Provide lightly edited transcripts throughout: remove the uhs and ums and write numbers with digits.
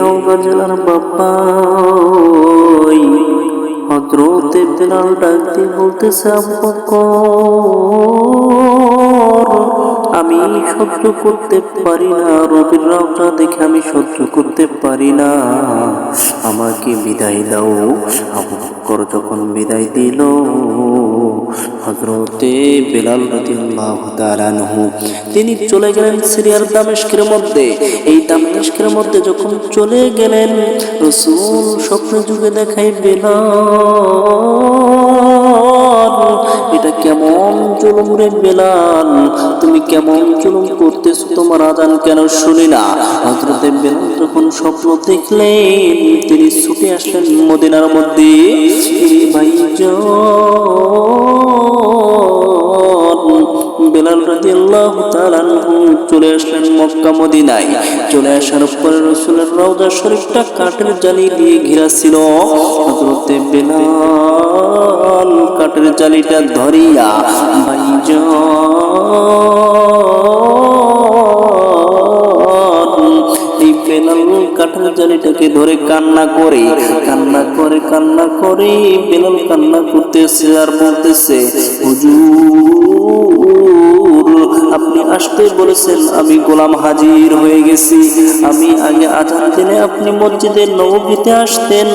নওগাঁ জেলার হযরতে বেলাল ডাক দিয়ে বলতেছে, আবু বকর, আমি সহ্য করতে পারি না, রবির রওজা দেখে আমি সহ্য করতে পারি না, আমাকে বিদায় দাও। আবু বকর যখন বিদায় দিল, হযরতে বেলাল রাদিয়াল্লাহু তাআলা আনহু তিনি চলে গেলেন সিরিয়ার দামেস্কের মধ্যে। এই দামেস্কের মধ্যে যখন চলে গেলেন, রাসূল স্বপ্ন যুগে দেখাই, বেলাল, এটা কেমন জুলুম রে বেলাল, তুমি কেমন জুলুম করতেছো, তোমার আযান কেন শুনি না? হযরতে বেলাল যখন স্বপ্ন দেখলেন, তিনি ছুটে আসলেন মদিনার মধ্যে। বেলাল রাদিয়াল্লাহু তাআলা আনহু চলে আসলেন মক্কা মদিনায়। চলে আসার পরে রাসূলের রওজা শরীফটা কাঠের জালি দিয়ে ঘেরা ছিল। হযরতে বেলাল কাঠের জালিটা ধরিয়া কাঠের জালিটাকে ধরে কান্না করে বেলাল কান্না করতেছে আর বলতেছে, হুজুর, আপনি আসতে বলেছেন, আমি গোলাম হাজির হয়ে গেছি। আমি আগে আযান দিলে আপনি মসজিদে নববীতে আসতেন,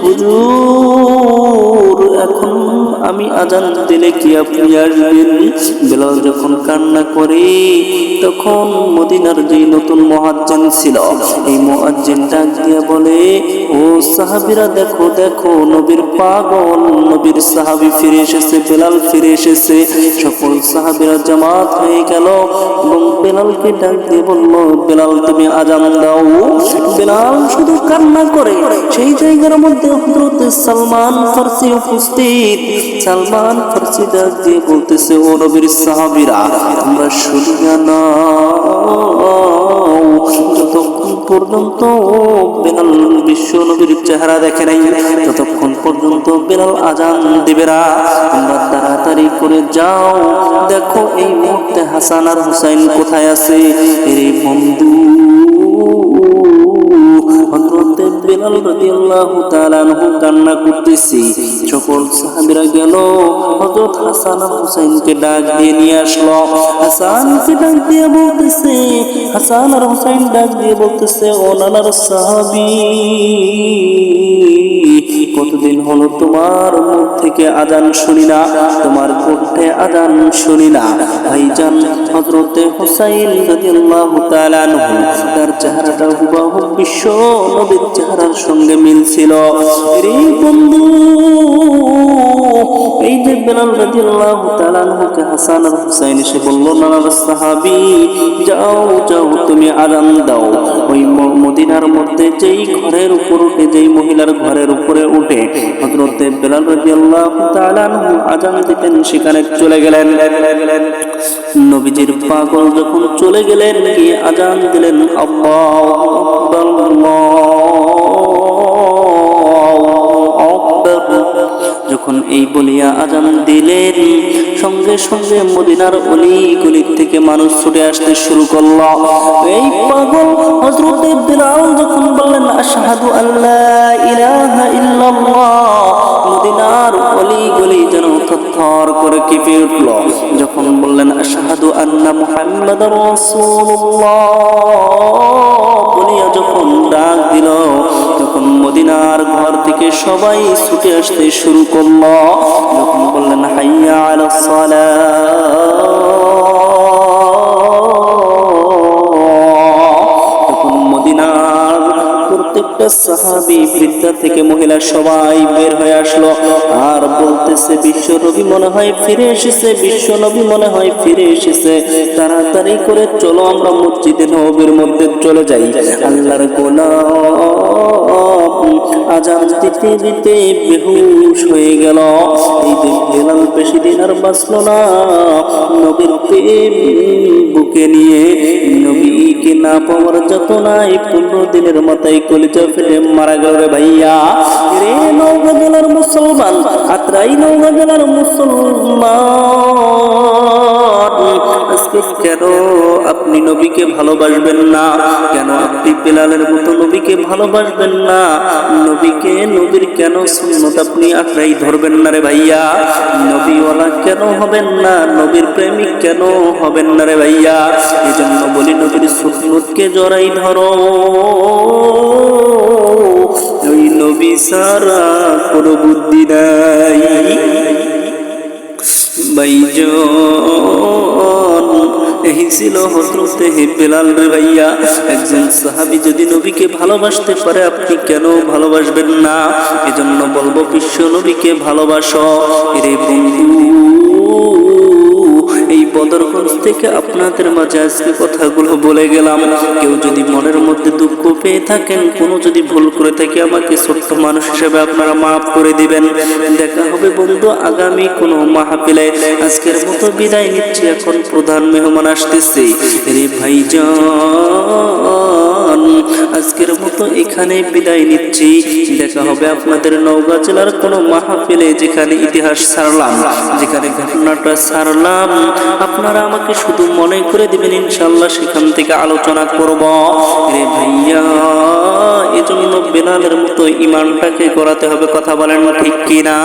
হুজুর, এখন আমি আযান দিলে কি আপনি আসবেন? বেলাল যখন কান্না করে, তখন মদিনার যে নতুন মুয়াজ্জিন ছিল, এই মুয়াজ্জিন ডাক দিয়ে বলে, ও সাহাবীরা, দেখো দেখো, নবীর পাগল, নবীর সাহাবী ফিরে এসেছে, বেলাল ফিরে এসেছে। সকল সাহাবীরা জামাত হয়ে গেল এবং বেলালকে ডাক দিয়ে বলল, বেলাল, তুমি আযান দাও। বেলাল শুধু কান্না করে। সেই জায়গার মধ্যে হযরত সালমান ফারসি উপস্থিত। সালমান ফারসি ডাক দিয়ে বলতেছে, ও নবীর সাহাবীরা, তোমরা শুনিয়া নাও, যতক্ষণ পর্যন্ত বেলাল বিশ্ব নবীর চেহারা দেখে নাই, ততক্ষণ পর্যন্ত বেলাল আযান দিবে না। তোমরা তাড়াতাড়ি করে যাও, দেখো এই মুহূর্তে হাসান আর হুসাইন কোথায় আছে। এই বন্ধু, হযরতে বেলাল রাদিয়াল্লাহু তাআলা আনহু কান্না করতেছে। সকল সাহাবীরা গেল, হযরত হাসান আর হুসাইনকে ডাক দিয়ে নিয়ে আসলো। হাসানকে ডাক দিয়ে বলতেছে, হাসান আর হুসাইন ডাক দিয়ে বলতেছে, ও নানার সাহাবী, কতদিন হলো তোমার মুখ থেকে আযান শুনি না, তোমার কণ্ঠে আযান শুনি না। ভাইজান হযরতে হুসাইন রাদিয়াল্লাহু তাআলা আনহু, তার চেহারাটা হুবহু বিশ্ব নবীর চেহারার সঙ্গে মিল ছিল। রে বন্ধু, এই যে বেলাল রাদিয়াল্লাহু তাআলা আনহুকে হাসান আর হুসাইন এসে বলল, নানার সাহাবী, যাও যাও, তুমি আযান দাও। ওই মদিনার মধ্যে যেই ঘরের উপর উঠে, যেই মহিলার ঘরের উপরে উঠে হযরতে বেলাল রাদিয়াল্লাহু তাআলা আনহু আযান দিতেন, সেখানে চলে গেলেন। নবীজির পাগল যখন চলে গেলেন, গিয়ে আযান দিলেন, আল্লাহু আকবার, যখন এই বলিয়া আযান দিলেন, সঙ্গে সঙ্গে মদিনার অলি গলি থেকে মানুষ ছুটে আসতে শুরু করল। এই পাগল হযরতে বেলাল যখন বললেন, আশহাদু আল্লা ইলাহা ইল্লাল্লাহ, মদিনার অলি গলি যেন থরথর করে কেঁপে উঠল। যখন বললেন, আশহাদু আন্না মুহাম্মাদার রাসূলুল্লাহ বলিয়া যখন ডাক দিল, তখন মদিনার ঘর থেকে সবাই ছুটে আসতে শুরু করল। যখন বললেন, হাইয়া আলাস সালাহ, তখন মদিনার প্রত্যেকটা সাহাবী, বৃদ্ধা থেকে মহিলা, সবাই বের হয়ে আসলো আর বলতেছে, বিশ্ব নবী মনে হয় ফিরে এসেছে, বিশ্ব নবী মনে হয় ফিরে এসেছে, তাড়াতাড়ি করে চলো আমরা মসজিদে নববীর মধ্যে চলে যাই। আল্লাহর গোলাম আযান দিতে দিতে বেহুশ হয়ে গেল। এই যে বেলাল বেশি দিন আর বাঁচলো না, নবীর প্রেম বুকে নিয়ে, নবীকে না পাওয়ার যাতনায় 15 দিনের মাথায় কলিজা ফেটে মারা গেল রে ভাইয়া। রে নওগাঁ জেলার মুসলমান, আত্রাই নওগাঁ জেলার মুসলমান, আজকে কেন আপনি নবীকে ভালোবাসবেন না? কেন আপনি বেলালের মতো নবীকে ভালোবাসবেন না? নবীর কেন সুন্নত আপনি আঁকড়াই ধরবেন না রে ভাইয়া? নবীওয়ালা কেন হবেন না? নবীর প্রেমিক কেন হবেন না রে ভাইয়া? এজন্য বলি নবীর সুন্নতকে জড়াই ধরো। ওই নবী সারা কোনো বুদ্ধি নাই ভাইজান। এই ছিল হযরতে বেলাল রে ভাইয়া। একজন সাহাবী যদি নবীকে ভালোবাসতে পারে, আপনি কেন ভালোবাসবেন না? এজন্য বলবো বিশ্ব নবীকে ভালোবাসো রে বন্ধু। এই বদরগঞ্জ থেকে আপনাদের মাঝে আজকে কথাগুলো বলে গেলাম। কেউ যদি মনের মধ্যে দুঃখ পেয়ে থাকেন, কোনো যদি ভুল করে থাকি, আমাকে ছোট্ট মানুষ হিসেবে আপনারা মাফ করে দিবেন। দেখা হবে বন্ধু আগামী কোনো মাহফিলে। আজকের মতো বিদায় নিচ্ছি, এখন প্রধান মেহমান আসতেছে রে ভাইজান। আজকের মতো এখানে বিদায় নিচ্ছি। দেখা হবে আপনাদের নওগাঁ জেলার কোনো মাহফিলে, যেখানে ইতিহাস ছাড়লাম, যেখানে ঘটনাটা ছাড়লাম। আপনারা আমাকে শুধু মনে করে দিবেন, ইনশাআল্লাহ সেখান থেকে আলোচনা করব রে ভাইয়া। এজন্য বেলালের মতো ইমানটাকে গড়াতে হবে। কথা বলেন ঠিক কিনা?